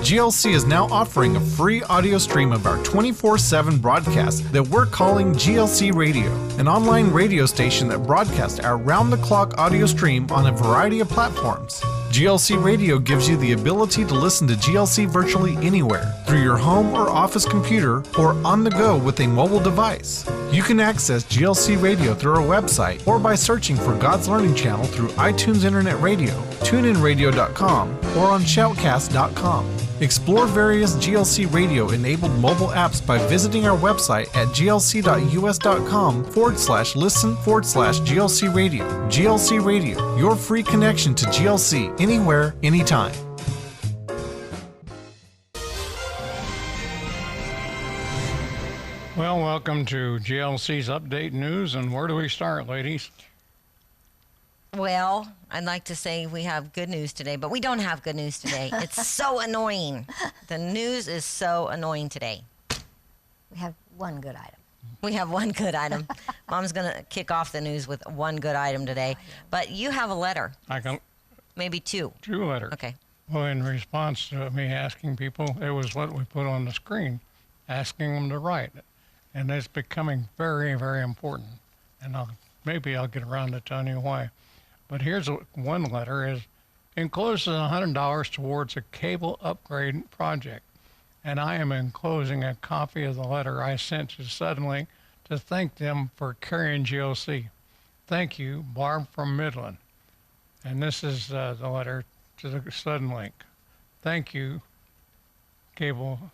GLC is now offering a free audio stream of our 24/7 broadcast that we're calling GLC Radio, an online radio station that broadcasts our round-the-clock audio stream on a variety of platforms. GLC Radio gives you the ability to listen to GLC virtually anywhere, through your home or office computer, or on the go with a mobile device. You can access GLC Radio through our website or by searching for God's Learning Channel through iTunes Internet Radio, TuneInRadio.com, or on Shoutcast.com. Explore various GLC Radio-enabled mobile apps by visiting our website at glc.us.com/listen/GLC Radio. GLC Radio, your free connection to GLC anywhere, anytime. Well, welcome to GLC's Update News, and where do we start, ladies? Well, I'd like to say we have good news today, but we don't have good news today. It's so annoying. The news is so annoying today. We have one good item. We have one good item. Mom's going to kick off the news with one good item today. But you have a letter. I can. Maybe two. Two letters. Okay. Well, in response to me asking people, it was what we put on the screen, asking them to write. And it's becoming very, very important. And maybe I'll get around to telling you why. But here's one letter is encloses $100 towards a cable upgrade project. And I am enclosing a copy of the letter I sent to Suddenlink to thank them for carrying GLC. Thank you, Barb from Midland. And this is the letter to the Suddenlink. Thank you, cable.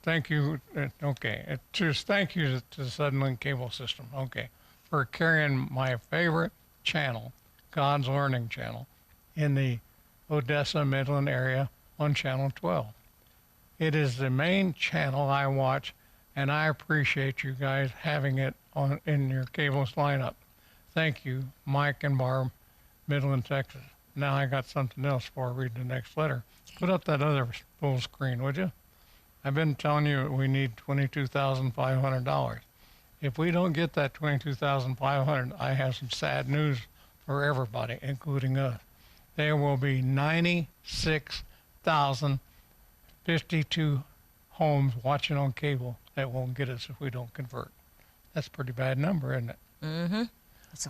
Thank you. Okay. It just thank you to the Suddenlink cable system. Okay. For carrying my favorite channel, God's Learning Channel, in the Odessa, Midland area on Channel 12. It is the main channel I watch, and I appreciate you guys having it on in your cables lineup. Thank you, Mike and Barb, Midland, Texas. Now I got something else before I read the next letter. Put up that other full screen, would you? I've been telling you we need $22,500. If we don't get that $22,500, I have some sad news for everybody, including us. There will be 96,052 homes watching on cable that won't get us if we don't convert. That's a pretty bad number, isn't it? Mm-hmm.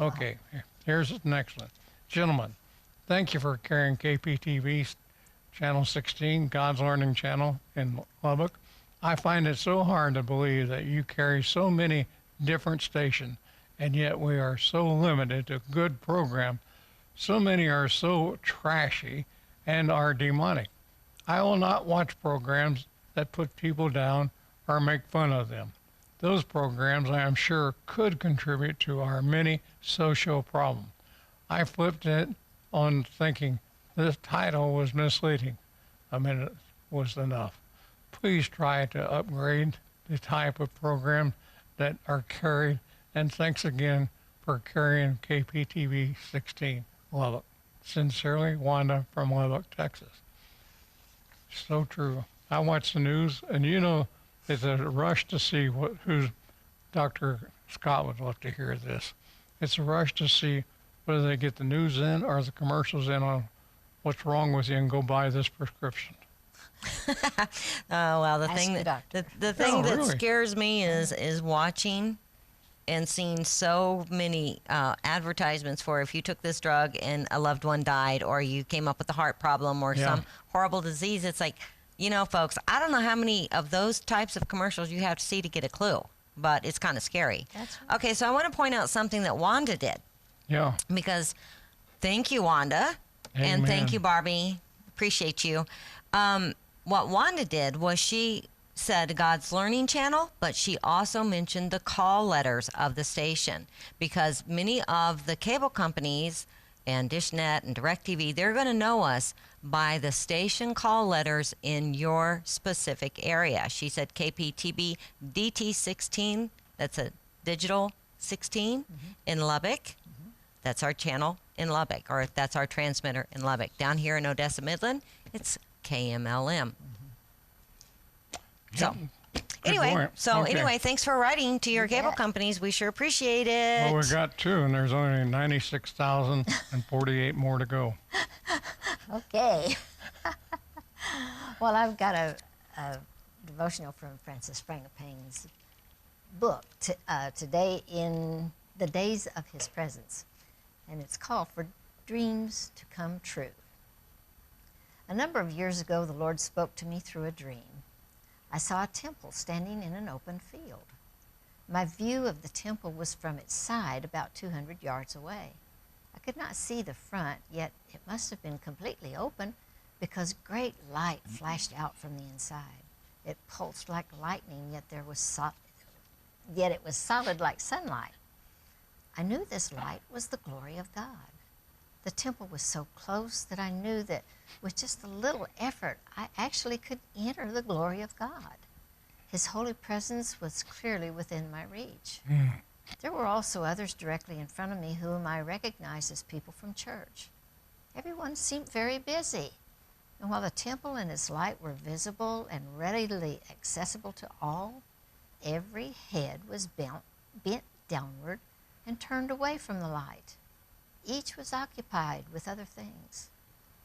Okay, here's the next one. Gentlemen, thank you for carrying KPTV Channel 16, God's Learning Channel in Lubbock. I find it so hard to believe that you carry so many different stations, and yet we are so limited to good programs. So many are so trashy and are demonic. I will not watch programs that put people down or make fun of them. Those programs, I am sure, could contribute to our many social problems. I flipped it on thinking this title was misleading. A minute was enough. Please try to upgrade the type of program that are carried, and thanks again for carrying KPTV 16, Lubbock. Sincerely, Wanda from Lubbock, Texas. So true. I watch the news, and you know, it's a rush to see who's Dr. Scott would love to hear this. It's a rush to see whether they get the news in or the commercials in on what's wrong with you and go buy this prescription. Oh, well, the thing that scares me is watching and seeing so many advertisements for if you took this drug and a loved one died, or you came up with a heart problem or some horrible disease. It's like, you know, folks, I don't know how many of those types of commercials you have to see to get a clue, but it's kind of scary. That's right. Okay, so I want to point out something that Wanda did. Yeah. Because thank you, Wanda. Amen. And thank you, Barbie. Appreciate you. What Wanda did was she said God's Learning Channel, but she also mentioned the call letters of the station, because many of the cable companies and DishNet and DirecTV, they're going to know us by the station call letters in your specific area. She said KPTB DT16, that's a digital 16 in Lubbock. That's our channel in Lubbock, or that's our transmitter in Lubbock. Down here in Odessa, Midland, it's KMLM. So, anyway, thanks for writing to your cable companies. We sure appreciate it. Well, we got two, and there's only 96,048 more to go. Okay. Well, I've got a devotional from Francis Frangipane's book, Today in the Days of His Presence, and it's called For Dreams to Come True. A number of years ago, the Lord spoke to me through a dream. I saw a temple standing in an open field. My view of the temple was from its side, about 200 yards away. I could not see the front, yet it must have been completely open because great light flashed out from the inside. It pulsed like lightning, yet it was solid like sunlight. I knew this light was the glory of God. The temple was so close that I knew that with just a little effort, I actually could enter the glory of God. His holy presence was clearly within my reach. There were also others directly in front of me whom I recognized as people from church. Everyone seemed very busy. And while the temple and its light were visible and readily accessible to all, every head was bent downward and turned away from the light. Each was occupied with other things.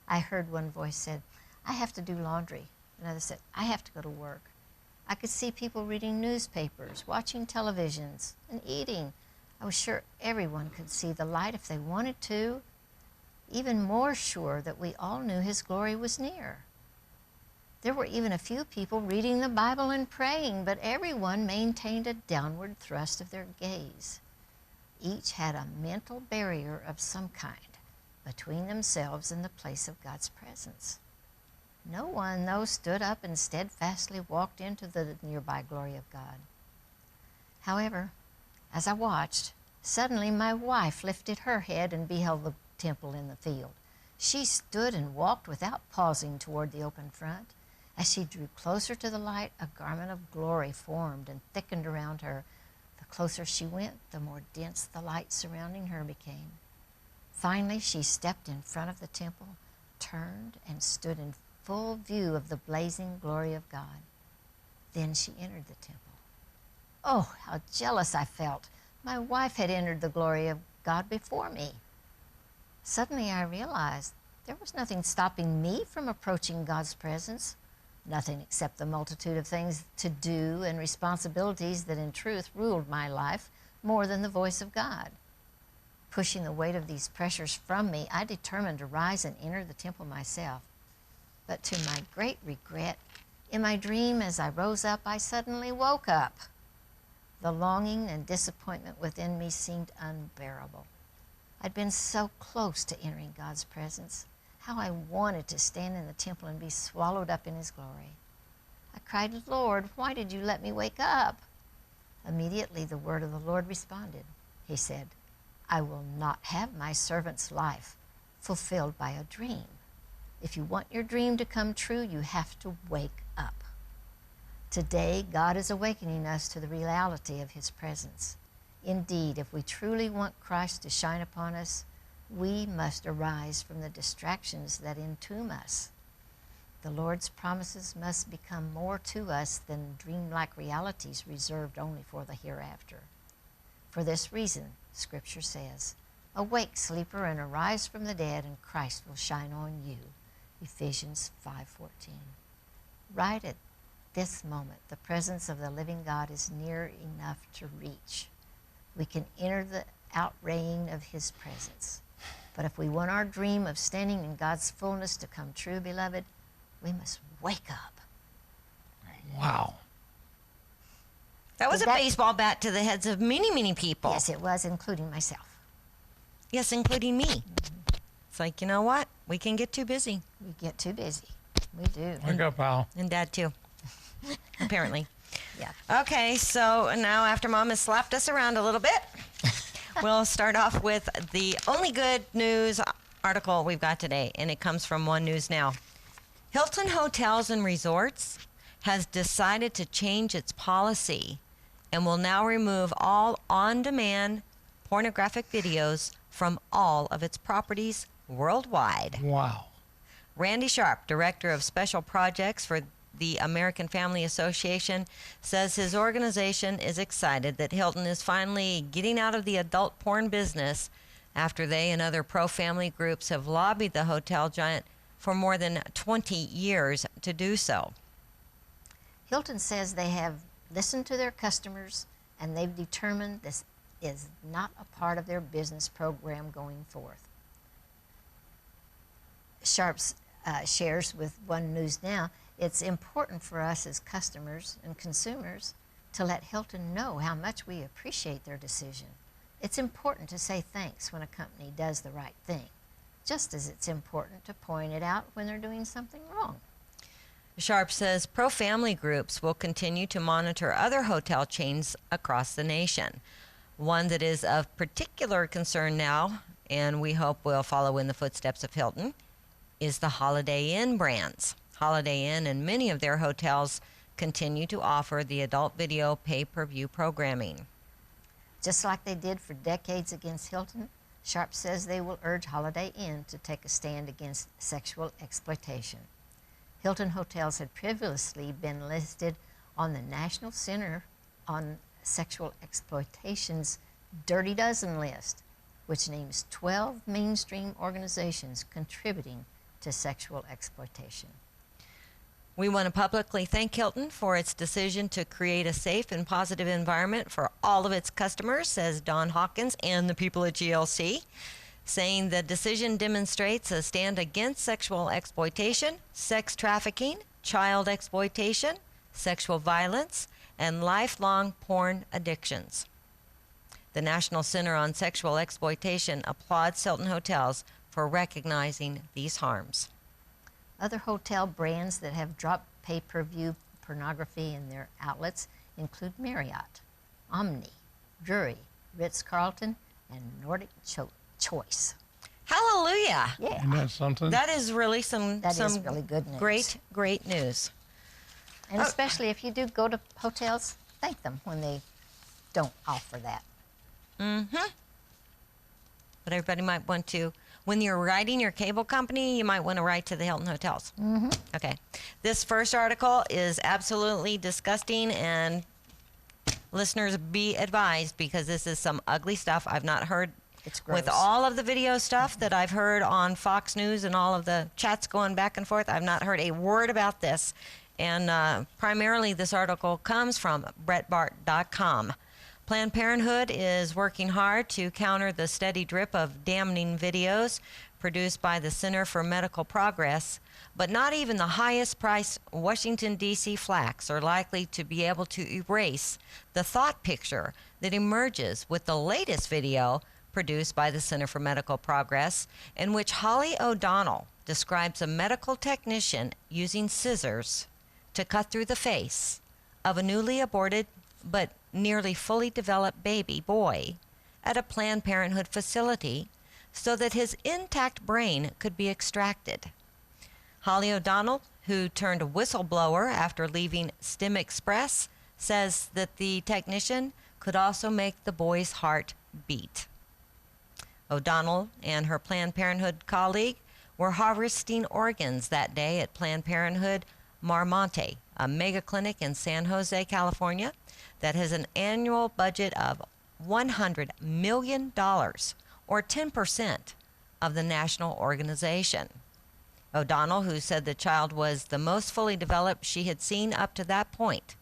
I heard one voice said, "I have to do laundry." Another said, "I have to go to work." I could see people reading newspapers, watching televisions, and eating. I was sure everyone could see the light if they wanted to, even more sure that we all knew His glory was near. There were even a few people reading the Bible and praying, but everyone maintained a downward thrust of their gaze. Each had a mental barrier of some kind between themselves and the place of God's presence. No one, though, stood up and steadfastly walked into the nearby glory of God. However, as I watched, suddenly my wife lifted her head and beheld the temple in the field. She stood and walked without pausing toward the open front. As she drew closer to the light, a garment of glory formed and thickened around her. The closer she went, the more dense the light surrounding her became. Finally, she stepped in front of the temple, turned, and stood in full view of the blazing glory of God. Then she entered the temple. Oh, how jealous I felt. My wife had entered the glory of God before me. Suddenly I realized there was nothing stopping me from approaching God's presence. Nothing except the multitude of things to do and responsibilities that in truth ruled my life more than the voice of God. Pushing the weight of these pressures from me, I determined to rise and enter the temple myself. But to my great regret, in my dream as I rose up, I suddenly woke up. The longing and disappointment within me seemed unbearable. I'd been so close to entering God's presence. How I wanted to stand in the temple and be swallowed up in His glory. I cried, "Lord, why did you let me wake up?" Immediately the word of the Lord responded. He said, "I will not have my servant's life fulfilled by a dream. If you want your dream to come true, you have to wake up." Today, God is awakening us to the reality of His presence. Indeed, if we truly want Christ to shine upon us, we must arise from the distractions that entomb us. The Lord's promises must become more to us than dreamlike realities reserved only for the hereafter. For this reason, Scripture says, "Awake, sleeper, and arise from the dead, and Christ will shine on you." Ephesians 5:14. Right at this moment, the presence of the living God is near enough to reach. We can enter the outraying of His presence. But if we want our dream of standing in God's fullness to come true, beloved, we must wake up. Wow. That was a baseball bat to the heads of many, many people. Yes, it was, including myself. Yes, including me. It's like, you know what? We can get too busy. We get too busy. We do. Wake up, Al. And Dad, too. Apparently. Yeah. Okay, so now after Mom has slapped us around a little bit, we'll start off with the only good news article we've got today, and it comes from One News Now. Hilton Hotels and Resorts has decided to change its policy and will now remove all on-demand pornographic videos from all of its properties worldwide. Wow. Randy Sharp, Director of Special Projects for the American Family Association, says his organization is excited that Hilton is finally getting out of the adult porn business after they and other pro-family groups have lobbied the hotel giant for more than 20 years to do so. Hilton says they have listened to their customers and they've determined this is not a part of their business program going forth. Sharps shares with One News Now, it's important for us as customers and consumers to let Hilton know how much we appreciate their decision. It's important to say thanks when a company does the right thing, just as it's important to point it out when they're doing something wrong. Sharp says pro-family groups will continue to monitor other hotel chains across the nation. One that is of particular concern now, and we hope will follow in the footsteps of Hilton, is the Holiday Inn brands. Holiday Inn and many of their hotels continue to offer the adult video pay-per-view programming. Just like they did for decades against Hilton, Sharp says they will urge Holiday Inn to take a stand against sexual exploitation. Hilton hotels had previously been listed on the National Center on Sexual Exploitation's Dirty Dozen list, which names 12 mainstream organizations contributing to sexual exploitation. We want to publicly thank Hilton for its decision to create a safe and positive environment for all of its customers, says Don Hawkins and the people at GLC, saying the decision demonstrates a stand against sexual exploitation, sex trafficking, child exploitation, sexual violence, and lifelong porn addictions. The National Center on Sexual Exploitation applauds Hilton Hotels for recognizing these harms. Other hotel brands that have dropped pay-per-view pornography in their outlets include Marriott, Omni, Drury, Ritz-Carlton, and Nordic Choice. Hallelujah! Yeah. Isn't that something? That is really some really good news. Great news. And especially if you do go to hotels, thank them when they don't offer that. Mm-hmm. But everybody might want to, when you're writing your cable company, you might want to write to the Hilton Hotels. Mm-hmm. Okay. This first article is absolutely disgusting, and listeners, be advised, because this is some ugly stuff. I've not heard, it's gross. with all of the video stuff that I've heard on Fox News and all of the chats going back and forth, I've not heard a word about this. And primarily this article comes from Breitbart.com. Planned Parenthood is working hard to counter the steady drip of damning videos produced by the Center for Medical Progress, but not even the highest-priced Washington, D.C. flacks are likely to be able to erase the thought picture that emerges with the latest video produced by the Center for Medical Progress, in which Holly O'Donnell describes a medical technician using scissors to cut through the face of a newly aborted but nearly fully developed baby boy at a Planned Parenthood facility so that his intact brain could be extracted. Holly O'Donnell, who turned whistleblower after leaving STEM Express, says that the technician could also make the boy's heart beat. O'Donnell and her Planned Parenthood colleague were harvesting organs that day at Planned Parenthood Marmonte, a mega clinic in San Jose, California, that has an annual budget of $100 million, or 10% of the national organization. O'Donnell, who said the child was the most fully developed she had seen up to that point,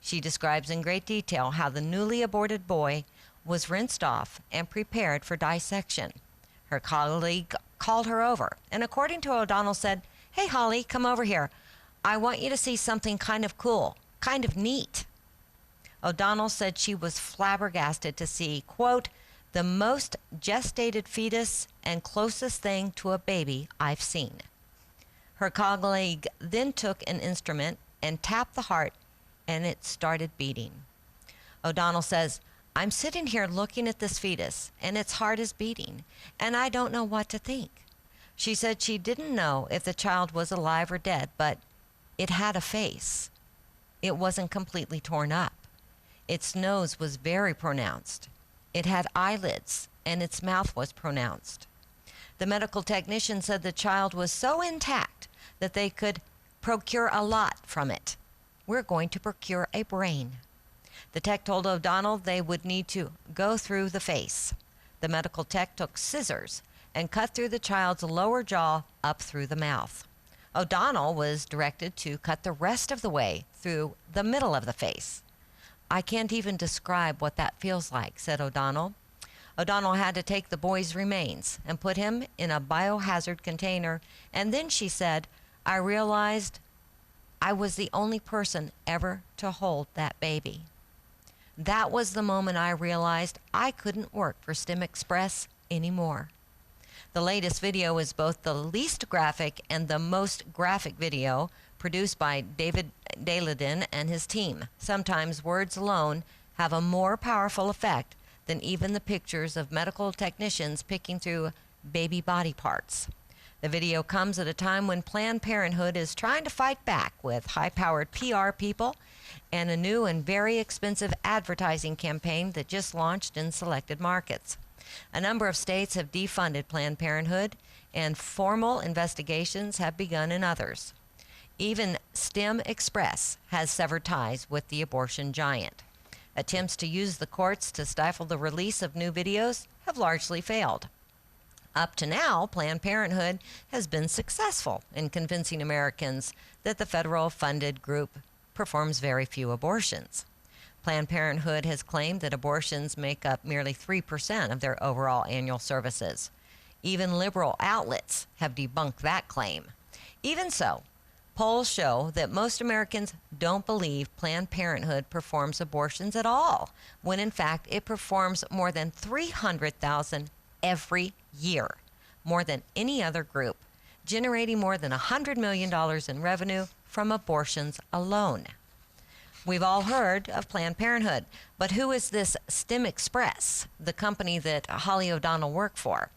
she describes in great detail how the newly aborted boy was rinsed off and prepared for dissection. Her colleague called her over, and according to O'Donnell said, "Hey, Holly, come over here. I want you to see something kind of cool, kind of neat." O'Donnell said she was flabbergasted to see, quote, "the most gestated fetus and closest thing to a baby I've seen." Her colleague then took an instrument and tapped the heart, and it started beating. O'Donnell says, "I'm sitting here looking at this fetus, and its heart is beating, and I don't know what to think." She said she didn't know if the child was alive or dead, but it had a face. It wasn't completely torn up. Its nose was very pronounced. It had eyelids, and its mouth was pronounced. The medical technician said the child was so intact that they could procure a lot from it. "We're going to procure a brain." The tech told O'Donnell they would need to go through the face. The medical tech took scissors and cut through the child's lower jaw up through the mouth. O'Donnell was directed to cut the rest of the way through the middle of the face. "I can't even describe what that feels like," said O'Donnell. O'Donnell had to take the boy's remains and put him in a biohazard container, and then she said, "I realized I was the only person ever to hold that baby. That was the moment I realized I couldn't work for STEM Express anymore." The latest video is both the least graphic and the most graphic video produced by David Daladin and his team. Sometimes words alone have a more powerful effect than even the pictures of medical technicians picking through baby body parts. The video comes at a time when Planned Parenthood is trying to fight back with high-powered PR people and a new and very expensive advertising campaign that just launched in selected markets. A number of states have defunded Planned Parenthood, and formal investigations have begun in others. Even STEM Express has severed ties with the abortion giant. Attempts to use the courts to stifle the release of new videos have largely failed. Up to now, Planned Parenthood has been successful in convincing Americans that the federal-funded group performs very few abortions. Planned Parenthood has claimed that abortions make up merely 3% of their overall annual services. Even liberal outlets have debunked that claim. Even so, polls show that most Americans don't believe Planned Parenthood performs abortions at all, when in fact it performs more than 300,000 every year, more than any other group, generating more than $100 million in revenue from abortions alone. We've all heard of Planned Parenthood, but who is this STEM Express, the company that Holly O'Donnell worked for?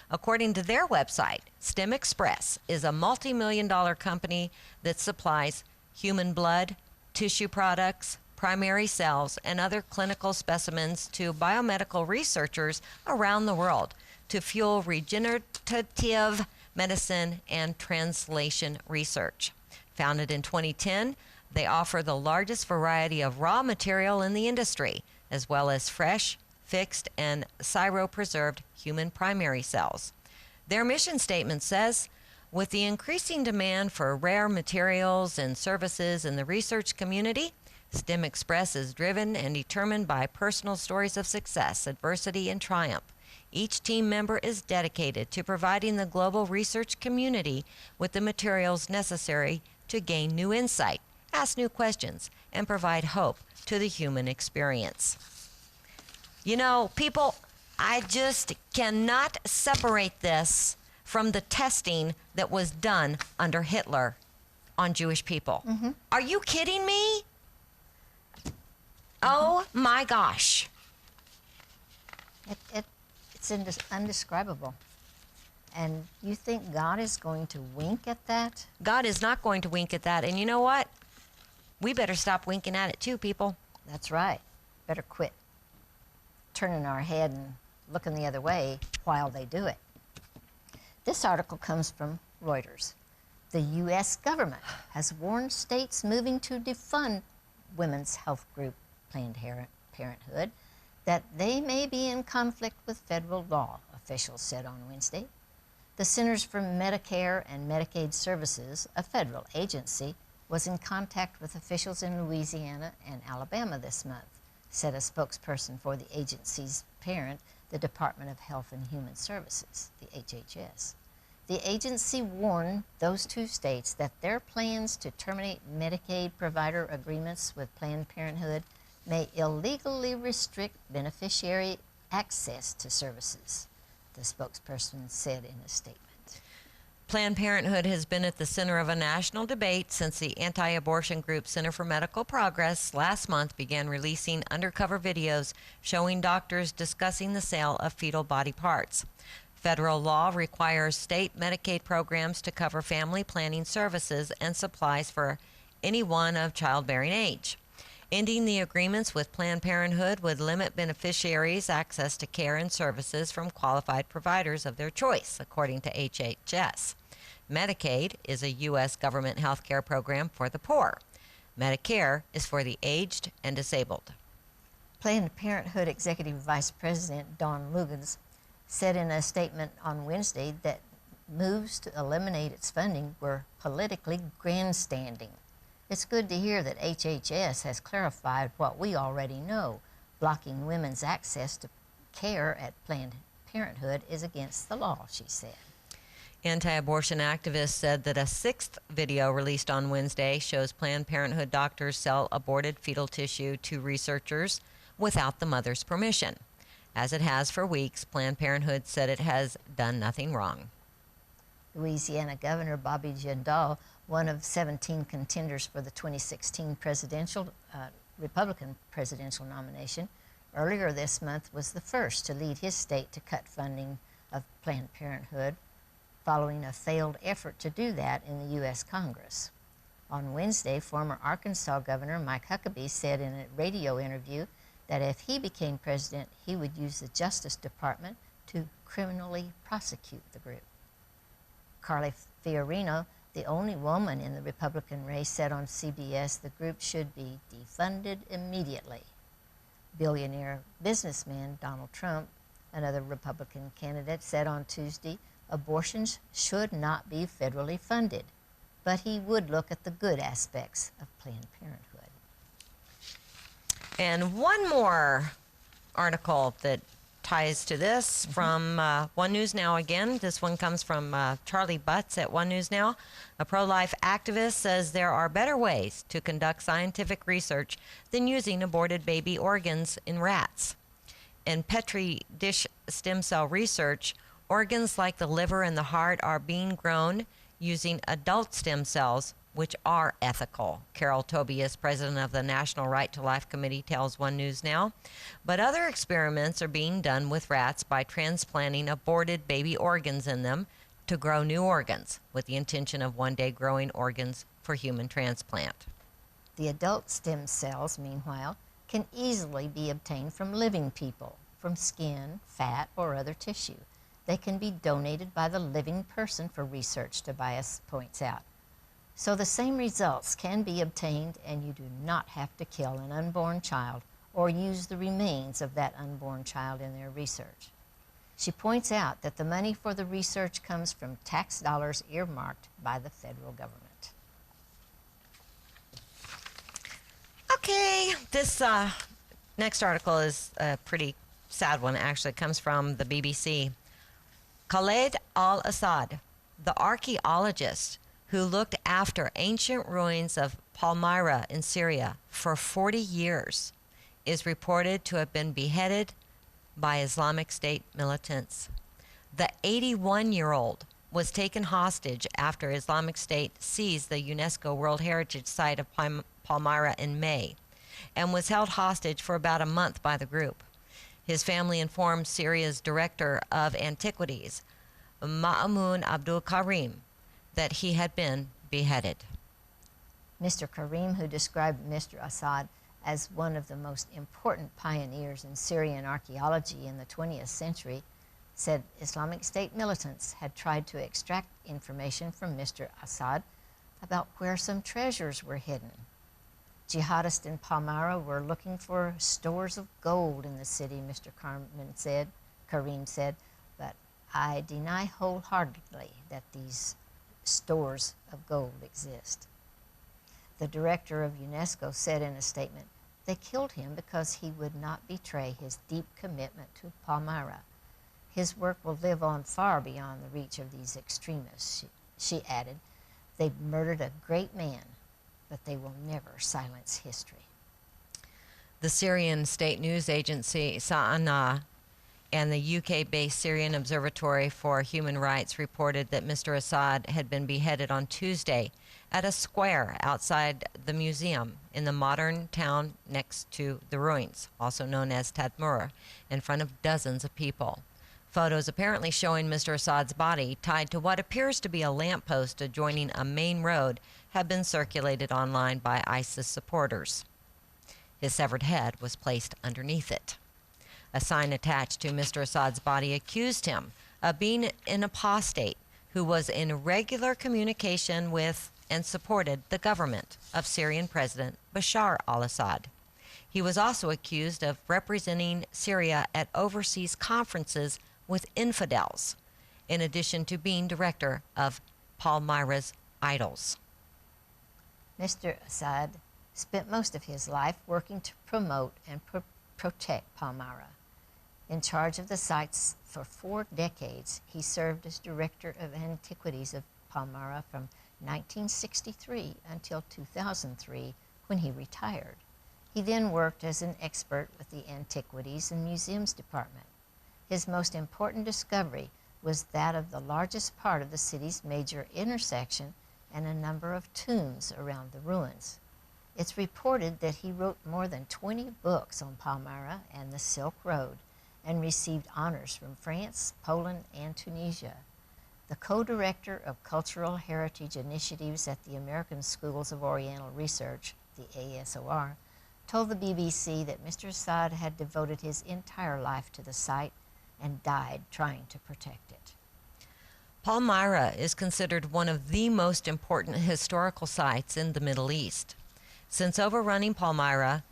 According to their website, STEM Express is a multi-million-dollar company that supplies human blood, tissue products, primary cells, and other clinical specimens to biomedical researchers around the world to fuel regenerative medicine and translation research. Founded in 2010, they offer the largest variety of raw material in the industry, as well as fresh, fixed, and cryopreserved human primary cells. Their mission statement says, "With the increasing demand for rare materials and services in the research community, STEM Express is driven and determined by personal stories of success, adversity, and triumph. Each team member is dedicated to providing the global research community with the materials necessary to gain new insight, ask new questions, and provide hope to the human experience." You know, people, I just cannot separate this from the testing that was done under Hitler on Jewish people. Mm-hmm. Are you kidding me? Mm-hmm. Oh my gosh. It's undescribable. And you think God is going to wink at that? God is not going to wink at that. And you know what? We better stop winking at it too, people. That's right. Better quit turning our head and looking the other way while they do it. This article comes from Reuters. The U.S. government has warned states moving to defund women's health group Planned Parenthood that they may be in conflict with federal law, officials said on Wednesday. The Centers for Medicare and Medicaid Services, a federal agency, was in contact with officials in Louisiana and Alabama this month, said a spokesperson for the agency's parent, the Department of Health and Human Services, the HHS. The agency warned those two states that their plans to terminate Medicaid provider agreements with Planned Parenthood may illegally restrict beneficiary access to services, the spokesperson said in a statement. Planned Parenthood has been at the center of a national debate since the anti-abortion group Center for Medical Progress last month began releasing undercover videos showing doctors discussing the sale of fetal body parts. Federal law requires state Medicaid programs to cover family planning services and supplies for anyone of childbearing age. Ending the agreements with Planned Parenthood would limit beneficiaries' access to care and services from qualified providers of their choice, according to HHS. Medicaid is a U.S. government health care program for the poor. Medicare is for the aged and disabled. Planned Parenthood Executive Vice President Dawn Lugans said in a statement on Wednesday that moves to eliminate its funding were politically grandstanding. It's good to hear that HHS has clarified what we already know. Blocking women's access to care at Planned Parenthood is against the law, she said. Anti-abortion activists said that a sixth video released on Wednesday shows Planned Parenthood doctors sell aborted fetal tissue to researchers without the mother's permission. As it has for weeks, Planned Parenthood said it has done nothing wrong. Louisiana Governor Bobby Jindal, one of 17 contenders for the 2016 Republican presidential nomination, earlier this month was the first to lead his state to cut funding of Planned Parenthood, following a failed effort to do that in the U.S. Congress. On Wednesday, former Arkansas Governor Mike Huckabee said in a radio interview that if he became president, he would use the Justice Department to criminally prosecute the group. Carly Fiorina, the only woman in the Republican race, said on CBS the group should be defunded immediately. Billionaire businessman Donald Trump, another Republican candidate, said on Tuesday abortions should not be federally funded, but he would look at the good aspects of Planned Parenthood. And one more article that ties to this from One News Now again. This one comes from Charlie Butts at One News Now. A pro-life activist says there are better ways to conduct scientific research than using aborted baby organs in rats. In Petri dish stem cell research, organs like the liver and the heart are being grown using adult stem cells, which are ethical. Carol Tobias, president of the National Right to Life Committee, tells One News Now. But other experiments are being done with rats by transplanting aborted baby organs in them to grow new organs, with the intention of one day growing organs for human transplant. The adult stem cells, meanwhile, can easily be obtained from living people, from skin, fat, or other tissue. They can be donated by the living person for research, Tobias points out. So the same results can be obtained, and you do not have to kill an unborn child or use the remains of that unborn child in their research. She points out that the money for the research comes from tax dollars earmarked by the federal government. Okay, this next article is a pretty sad one, actually. It comes from the BBC. Khaled al-Assad, the archaeologist who looked after ancient ruins of Palmyra in Syria for 40 years, is reported to have been beheaded by Islamic State militants. The 81-year-old was taken hostage after Islamic State seized the UNESCO World Heritage Site of Palmyra in May and was held hostage for about a month by the group. His family informed Syria's director of antiquities, Ma'amun Abdul Karim, that he had been beheaded. Mr. Karim, who described Mr. Assad as one of the most important pioneers in Syrian archaeology in the 20th century, said Islamic State militants had tried to extract information from Mr. Assad about where some treasures were hidden. Jihadists in Palmyra were looking for stores of gold in the city, Mr. Karim said, but I deny wholeheartedly that these stores of gold exist. The director of UNESCO said in a statement, they killed him because he would not betray his deep commitment to Palmyra. His work will live on far beyond the reach of these extremists, she added. They murdered a great man, but they will never silence history. The Syrian state news agency Sa'ana and the UK-based Syrian Observatory for Human Rights reported that Mr. Assad had been beheaded on Tuesday at a square outside the museum in the modern town next to the ruins, also known as Tadmur, in front of dozens of people. Photos apparently showing Mr. Assad's body tied to what appears to be a lamppost adjoining a main road have been circulated online by ISIS supporters. His severed head was placed underneath it. A sign attached to Mr. Assad's body accused him of being an apostate who was in regular communication with and supported the government of Syrian President Bashar al-Assad. He was also accused of representing Syria at overseas conferences with infidels, in addition to being director of Palmyra's Idols. Mr. Assad spent most of his life working to promote and protect Palmyra. In charge of the sites for 4 decades, he served as Director of Antiquities of Palmyra from 1963 until 2003, when he retired. He then worked as an expert with the Antiquities and Museums Department. His most important discovery was that of the largest part of the city's major intersection and a number of tombs around the ruins. It's reported that he wrote more than 20 books on Palmyra and the Silk Road, and received honors from France, Poland, and Tunisia. The co-director of Cultural Heritage Initiatives at the American Schools of Oriental Research, the ASOR, told the BBC that Mr. Assad had devoted his entire life to the site and died trying to protect it. Palmyra is considered one of the most important historical sites in the Middle East. Since overrunning Palmyra,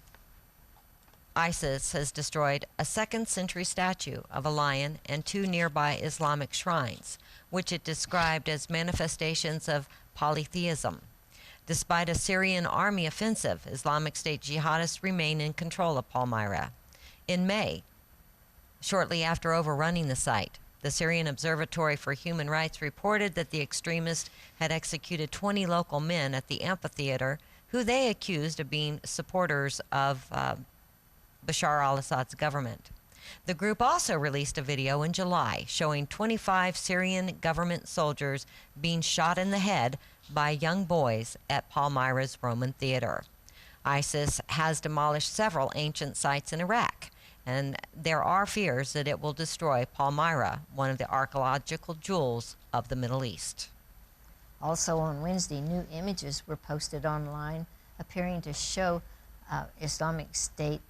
ISIS has destroyed a 2nd century statue of a lion and 2 nearby Islamic shrines, which it described as manifestations of polytheism. Despite a Syrian army offensive, Islamic State jihadists remain in control of Palmyra. In May, shortly after overrunning the site, the Syrian Observatory for Human Rights reported that the extremists had executed 20 local men at the amphitheater, who they accused of being supporters of Bashar al-Assad's government. The group also released a video in July showing 25 Syrian government soldiers being shot in the head by young boys at Palmyra's Roman Theater. ISIS has demolished several ancient sites in Iraq, and there are fears that it will destroy Palmyra, one of the archaeological jewels of the Middle East. Also on Wednesday, new images were posted online appearing to show Islamic State,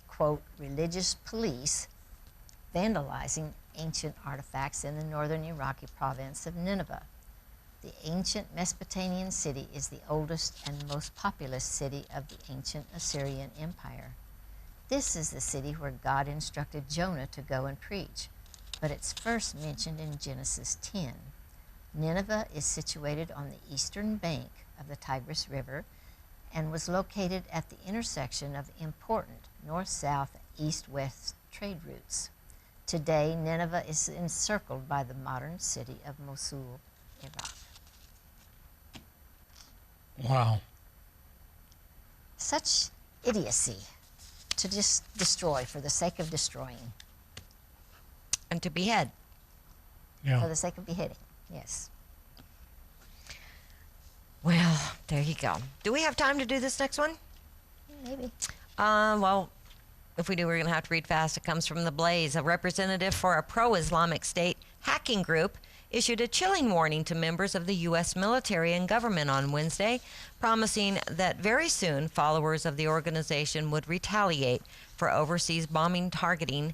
quote, religious police vandalizing ancient artifacts in the northern Iraqi province of Nineveh. The ancient Mesopotamian city is the oldest and most populous city of the ancient Assyrian Empire. This is the city where God instructed Jonah to go and preach, but it's first mentioned in Genesis 10. Nineveh is situated on the eastern bank of the Tigris River and was located at the intersection of important north-south, east-west trade routes. Today, Nineveh is encircled by the modern city of Mosul, Iraq. Wow. Such idiocy to just destroy for the sake of destroying. And to behead. Yeah. For the sake of beheading, yes. Well, there you go. Do we have time to do this next one? Maybe. Well, if we do, we're going to have to read fast. It comes from The Blaze. A representative for a pro-Islamic State hacking group issued a chilling warning to members of the U.S. military and government on Wednesday, promising that very soon followers of the organization would retaliate for overseas bombing targeting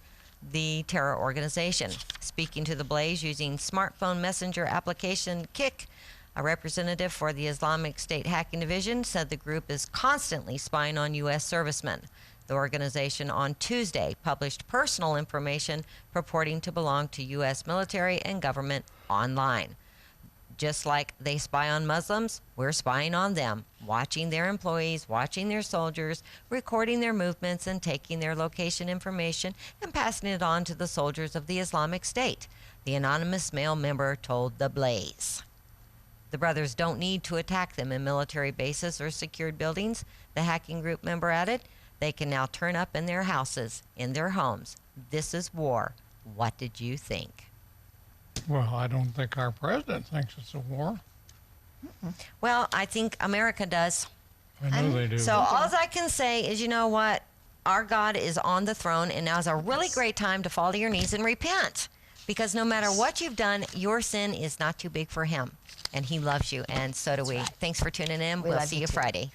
the terror organization. Speaking to The Blaze using smartphone messenger application Kik, a representative for the Islamic State Hacking Division said the group is constantly spying on U.S. servicemen. The organization on Tuesday published personal information purporting to belong to U.S. military and government online. Just like they spy on Muslims, we're spying on them, watching their employees, watching their soldiers, recording their movements and taking their location information and passing it on to the soldiers of the Islamic State, the anonymous male member told The Blaze. The brothers don't need to attack them in military bases or secured buildings, the hacking group member added. They can now turn up in their houses, in their homes. This is war. What did you think? Well, I don't think our president thinks it's a war. Well, I think America does. I know they do. So all I can say is, you know what? Our God is on the throne, and now is a really great time to fall to your knees and repent. Because no matter what you've done, your sin is not too big for him. And he loves you, and so do we. Right. Thanks for tuning in. We We'll love see you you too. Friday.